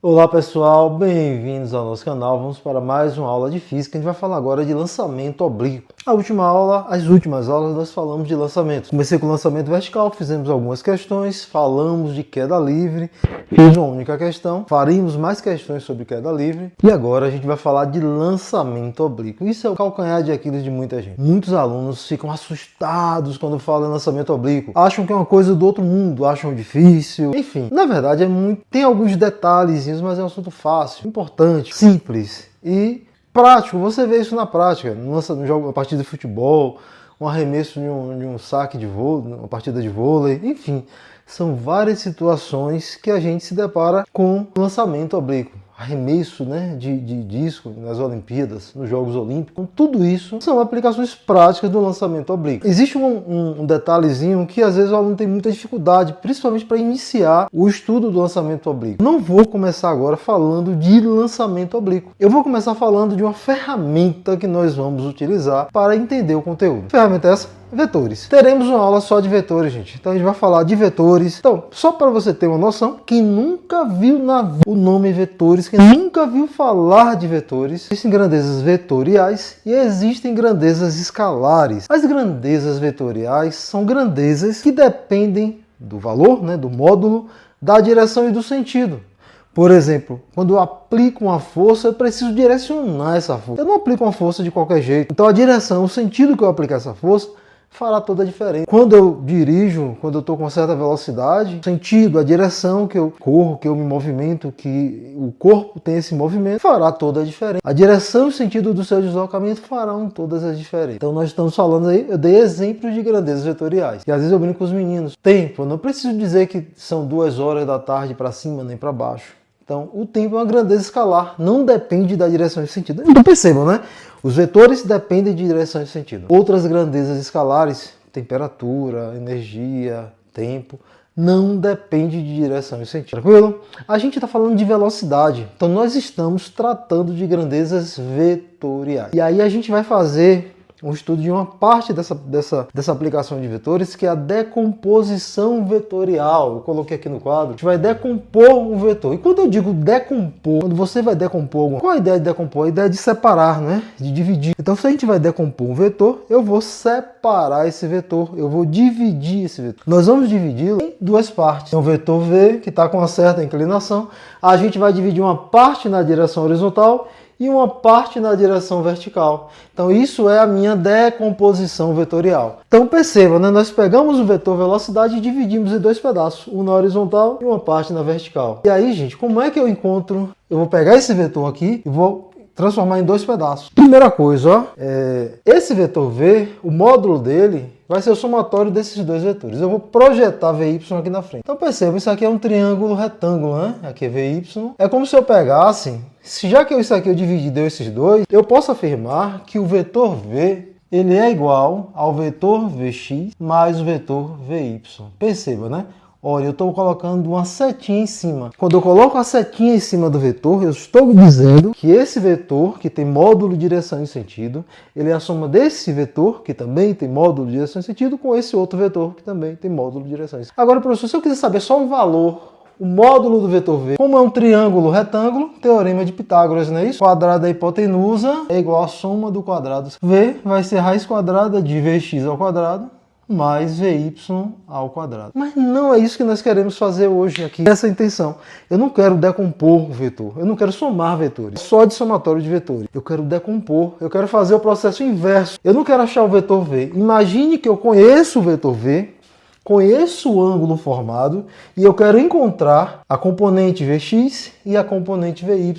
Olá pessoal, bem-vindos ao nosso canal. Vamos para mais uma aula de física. A gente vai falar agora de lançamento oblíquo. As últimas aulas nós falamos de lançamento. Comecei com lançamento vertical, fizemos algumas questões, falamos de queda livre, fiz uma única questão, faremos mais questões sobre queda livre e agora a gente vai falar de lançamento oblíquo. Isso é o calcanhar de Aquiles de muita gente. Muitos alunos ficam assustados quando falam em lançamento oblíquo, acham que é uma coisa do outro mundo, acham difícil, enfim. Na verdade tem alguns detalhes, mas é um assunto fácil, importante, simples e prático. Você vê isso na prática, no jogo, uma partida de futebol, um arremesso de um saque de vôlei, uma partida de vôlei, enfim. São várias situações que a gente se depara com lançamento oblíquo. Arremesso, né, de disco nas Olimpíadas, nos Jogos Olímpicos, tudo isso são aplicações práticas do lançamento oblíquo. Existe um detalhezinho que às vezes o aluno tem muita dificuldade, principalmente para iniciar o estudo do lançamento oblíquo. Não vou começar agora falando de lançamento oblíquo. Eu vou começar falando de uma ferramenta que nós vamos utilizar para entender o conteúdo. Que ferramenta é essa? Vetores. Teremos uma aula só de vetores, gente. Então a gente vai falar de vetores. Então, só para você ter uma noção, quem nunca viu o nome vetores, quem nunca viu falar de vetores, existem grandezas vetoriais e existem grandezas escalares. As grandezas vetoriais são grandezas que dependem do valor, né, do módulo, da direção e do sentido. Por exemplo, quando eu aplico uma força, eu preciso direcionar essa força. Eu não aplico uma força de qualquer jeito. Então a direção, o sentido que eu aplicar essa força, fará toda a diferença. Quando eu dirijo, quando eu estou com certa velocidade, o sentido, a direção que eu corro, que eu me movimento, que o corpo tem esse movimento, fará toda a diferença. A direção e o sentido do seu deslocamento farão todas as diferenças. Então nós estamos falando aí, eu dei exemplos de grandezas vetoriais. E às vezes eu brinco com os meninos. Tempo, eu não preciso dizer que são 2 horas da tarde para cima nem para baixo. Então, o tempo é uma grandeza escalar, não depende da direção e sentido. Então percebam, né? Os vetores dependem de direção e sentido. Outras grandezas escalares, temperatura, energia, tempo, não depende de direção e sentido. Tranquilo? A gente está falando de velocidade, então nós estamos tratando de grandezas vetoriais. E aí a gente vai fazer um estudo de uma parte dessa aplicação de vetores, que é a decomposição vetorial. Eu coloquei aqui no quadro. A gente vai decompor um vetor. E quando eu digo decompor, quando você vai decompor, qual é a ideia de decompor? A ideia de separar, né? De dividir. Então, se a gente vai decompor um vetor, eu vou separar esse vetor. Eu vou dividir esse vetor. Nós vamos dividi-lo em 2 partes. Tem um vetor V, que está com uma certa inclinação. A gente vai dividir uma parte na direção horizontal e uma parte na direção vertical. Então isso é a minha decomposição vetorial. Então perceba, né? Nós pegamos o vetor velocidade e dividimos em 2 pedaços, um na horizontal e uma parte na vertical. E aí, gente, como é que eu encontro? Eu vou pegar esse vetor aqui e vou transformar em 2 pedaços. Primeira coisa, ó, esse vetor V, o módulo dele vai ser o somatório desses 2 vetores. Eu vou projetar VY aqui na frente. Então perceba, isso aqui é um triângulo retângulo, né? Aqui é VY. É como se eu pegasse, já que isso aqui eu dividi deu esses 2, eu posso afirmar que o vetor V ele é igual ao vetor Vx mais o vetor Vy. Perceba, né? Olha, eu estou colocando uma setinha em cima. Quando eu coloco a setinha em cima do vetor, eu estou dizendo que esse vetor, que tem módulo, direção e sentido, ele é a soma desse vetor, que também tem módulo, direção e sentido, com esse outro vetor, que também tem módulo, direção e sentido. Agora, professor, se eu quiser saber só um valor, o módulo do vetor V, como é um triângulo retângulo, teorema de Pitágoras, não é isso? Quadrado da hipotenusa é igual à soma do quadrado. V vai ser raiz quadrada de Vx ao quadrado, mais Vy ao quadrado. Mas não é isso que nós queremos fazer hoje aqui. Essa é a intenção. Eu não quero decompor o vetor. Eu não quero somar vetores. Só de somatório de vetores. Eu quero decompor. Eu quero fazer o processo inverso. Eu não quero achar o vetor V. Imagine que eu conheço o vetor V, conheço o ângulo formado e eu quero encontrar a componente Vx e a componente Vy.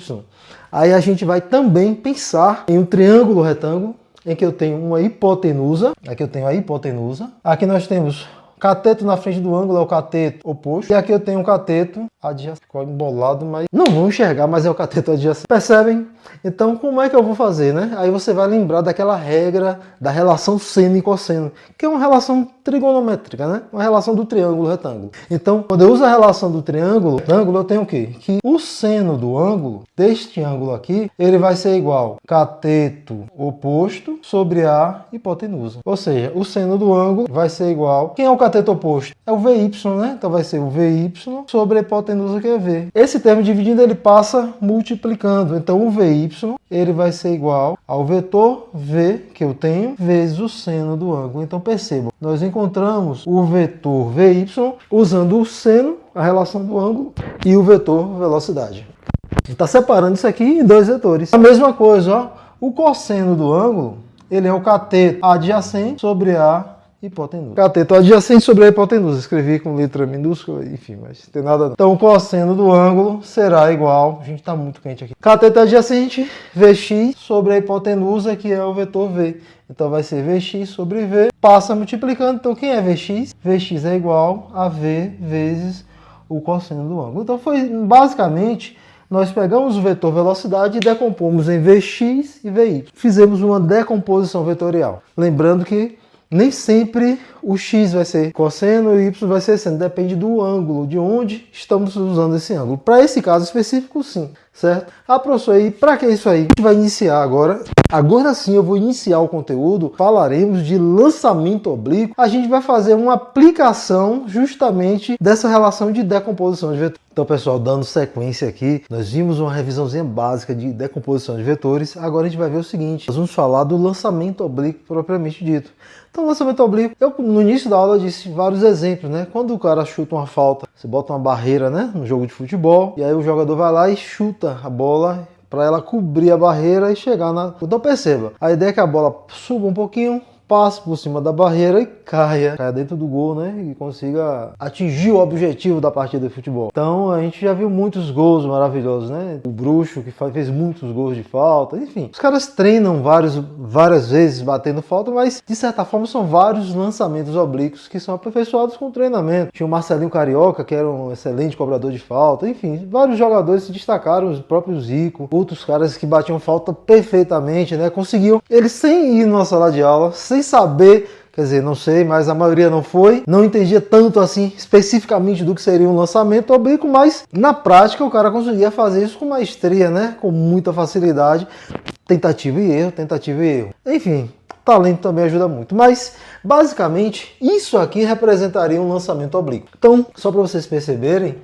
Aí a gente vai também pensar em um triângulo retângulo, em que eu tenho uma hipotenusa, aqui eu tenho a hipotenusa, aqui nós temos cateto na frente do ângulo, é o cateto oposto, e aqui eu tenho um cateto adjacente, ficou embolado, mas não vão enxergar, mas é o cateto adjacente. Percebem? Então, como é que eu vou fazer, né? Aí você vai lembrar daquela regra da relação seno e cosseno, que é uma relação trigonométrica, né? Uma relação do triângulo retângulo. Então, quando eu uso a relação do triângulo, eu tenho o quê? Que o seno do ângulo, deste ângulo aqui, ele vai ser igual cateto oposto sobre a hipotenusa. Ou seja, o seno do ângulo vai ser igual... Quem é o cateto oposto? É o VY, né? Então vai ser o VY sobre a hipotenusa hipotenusa que é V. Esse termo dividindo ele passa multiplicando, então o VY ele vai ser igual ao vetor V que eu tenho vezes o seno do ângulo. Então percebam, nós encontramos o vetor VY usando o seno, a relação do ângulo, e o vetor velocidade. Está separando isso aqui em dois vetores. A mesma coisa, ó, o cosseno do ângulo, ele é o cateto adjacente sobre a hipotenusa. Cateto adjacente sobre a hipotenusa. Escrevi com letra minúscula, enfim, mas não tem nada não. Então o cosseno do ângulo será igual, a gente está muito quente aqui, cateto adjacente Vx sobre a hipotenusa, que é o vetor V. Então vai ser Vx sobre V, passa multiplicando. Então quem é Vx? Vx é igual a V vezes o cosseno do ângulo. Então foi basicamente, nós pegamos o vetor velocidade e decompomos em Vx e Vy. Fizemos uma decomposição vetorial. Lembrando que nem sempre o x vai ser cosseno e o y vai ser seno. Depende do ângulo, de onde estamos usando esse ângulo. Para esse caso específico, sim. Certo? Ah, professor, aí para que isso aí? A gente vai iniciar agora. Agora sim eu vou iniciar o conteúdo. Falaremos de lançamento oblíquo. A gente vai fazer uma aplicação justamente dessa relação de decomposição de vetores. Então, pessoal, dando sequência aqui, nós vimos uma revisãozinha básica de decomposição de vetores. Agora a gente vai ver o seguinte. Nós vamos falar do lançamento oblíquo propriamente dito. Então, lançamento oblíquo, eu no início da aula disse vários exemplos, né? Quando o cara chuta uma falta, você bota uma barreira, né, no jogo de futebol, e aí o jogador vai lá e chuta a bola para ela cobrir a barreira e chegar na... Então perceba, a ideia é que a bola suba um pouquinho, passe por cima da barreira e caia dentro do gol, né? E consiga atingir o objetivo da partida de futebol. Então a gente já viu muitos gols maravilhosos, né? O Bruxo, que fez muitos gols de falta, enfim. Os caras treinam várias vezes batendo falta, mas de certa forma são vários lançamentos oblíquos que são aperfeiçoados com treinamento. Tinha o Marcelinho Carioca, que era um excelente cobrador de falta, enfim. Vários jogadores se destacaram, os próprios Zico, outros caras que batiam falta perfeitamente, né? Conseguiam, eles sem ir numa sala de aula, sem saber, quer dizer, não sei, mas a maioria não foi, não entendia tanto assim especificamente do que seria um lançamento oblíquo, mas na prática o cara conseguia fazer isso com maestria, né? Com muita facilidade, tentativa e erro. Enfim, talento também ajuda muito, mas basicamente isso aqui representaria um lançamento oblíquo. Então, só para vocês perceberem,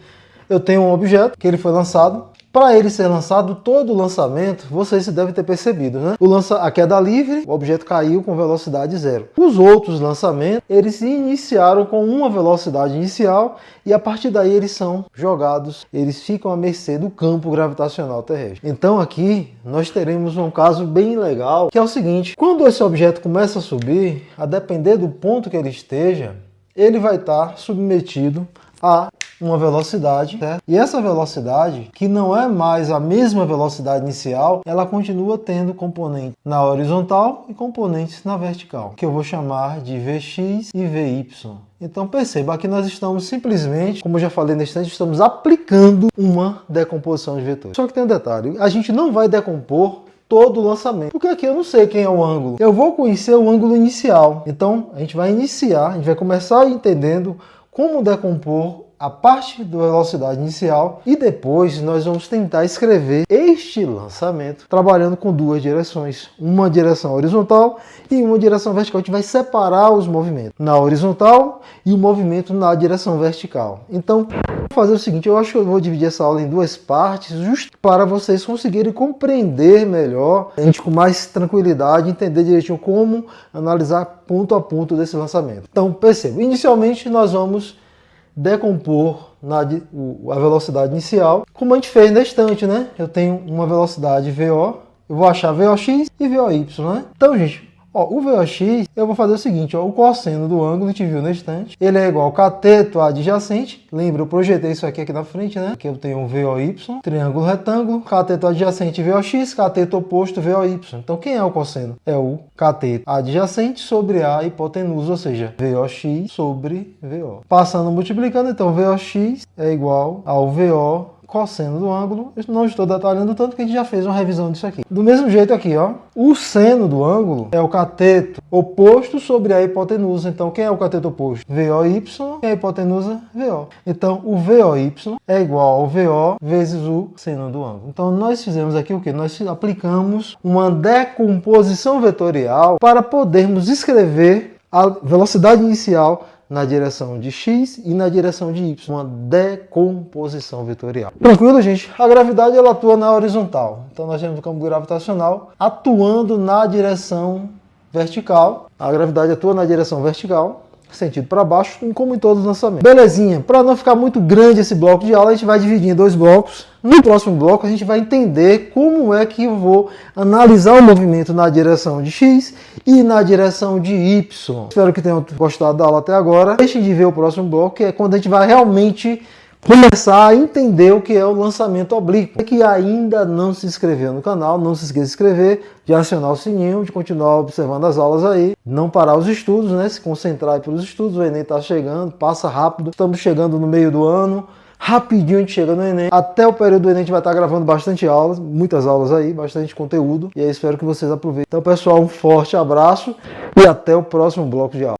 eu tenho um objeto que ele foi lançado. Para ele ser lançado, todo o lançamento, vocês devem ter percebido, né? A queda livre, o objeto caiu com velocidade zero. Os outros lançamentos, eles se iniciaram com uma velocidade inicial e a partir daí eles são jogados, eles ficam à mercê do campo gravitacional terrestre. Então aqui nós teremos um caso bem legal, que é o seguinte: quando esse objeto começa a subir, a depender do ponto que ele esteja, ele vai estar submetido a uma velocidade, certo? E essa velocidade, que não é mais a mesma velocidade inicial, ela continua tendo componente na horizontal e componentes na vertical, que eu vou chamar de Vx e Vy. Então perceba, aqui nós estamos simplesmente, como eu já falei nesse instante, estamos aplicando uma decomposição de vetores. Só que tem um detalhe, a gente não vai decompor todo o lançamento, porque aqui eu não sei quem é o ângulo. Eu vou conhecer o ângulo inicial. Então a gente vai começar entendendo como decompor a parte da velocidade inicial e depois nós vamos tentar escrever este lançamento trabalhando com duas direções, uma direção horizontal e uma direção vertical. A gente vai separar os movimentos na horizontal e o movimento na direção vertical. Então, vou fazer o seguinte, eu acho que eu vou dividir essa aula em duas partes, justo para vocês conseguirem compreender melhor, a gente com mais tranquilidade, entender direitinho como analisar ponto a ponto desse lançamento. Então, perceba, inicialmente nós vamos decompor a velocidade inicial, como a gente fez na estante, né? Eu tenho uma velocidade VO, eu vou achar VOX e VOY, né? Então, gente, ó, o VOX, eu vou fazer o seguinte, ó, o cosseno do ângulo, a gente viu na estante, ele é igual ao cateto adjacente, lembra, eu projetei isso aqui na frente, né? Aqui eu tenho um VOY, triângulo retângulo, cateto adjacente VOX, cateto oposto VOY. Então, quem é o cosseno? É o cateto adjacente sobre a hipotenusa, ou seja, VOX sobre VO. Passando, multiplicando, então, VOX é igual ao VO cosseno do ângulo. Eu não estou detalhando tanto que a gente já fez uma revisão disso aqui. Do mesmo jeito aqui, ó, o seno do ângulo é o cateto oposto sobre a hipotenusa. Então, quem é o cateto oposto? VOY e a hipotenusa VO. Então, o VOY é igual ao VO vezes o seno do ângulo. Então, nós fizemos aqui o que? Nós aplicamos uma decomposição vetorial para podermos escrever a velocidade inicial na direção de X e na direção de Y, uma decomposição vetorial. Tranquilo, gente? A gravidade ela atua na horizontal, então nós temos o campo gravitacional atuando na direção vertical. A gravidade atua na direção vertical, sentido para baixo, como em todos os lançamentos. Belezinha, para não ficar muito grande esse bloco de aula, a gente vai dividir em 2 blocos. No próximo bloco a gente vai entender como é que eu vou analisar o movimento na direção de X e na direção de Y. Espero que tenham gostado da aula até agora. Deixem de ver o próximo bloco, que é quando a gente vai realmente começar a entender o que é o lançamento oblíquo. Se que ainda não se inscreveu no canal, não se esqueça de se inscrever, de acionar o sininho, de continuar observando as aulas aí, não parar os estudos, né? Se concentrar aí pelos estudos, o Enem está chegando, passa rápido, estamos chegando no meio do ano, rapidinho a gente chega no Enem. Até o período do Enem a gente vai estar gravando bastante aulas, muitas aulas aí, bastante conteúdo, e aí espero que vocês aproveitem. Então pessoal, um forte abraço e até o próximo bloco de aula.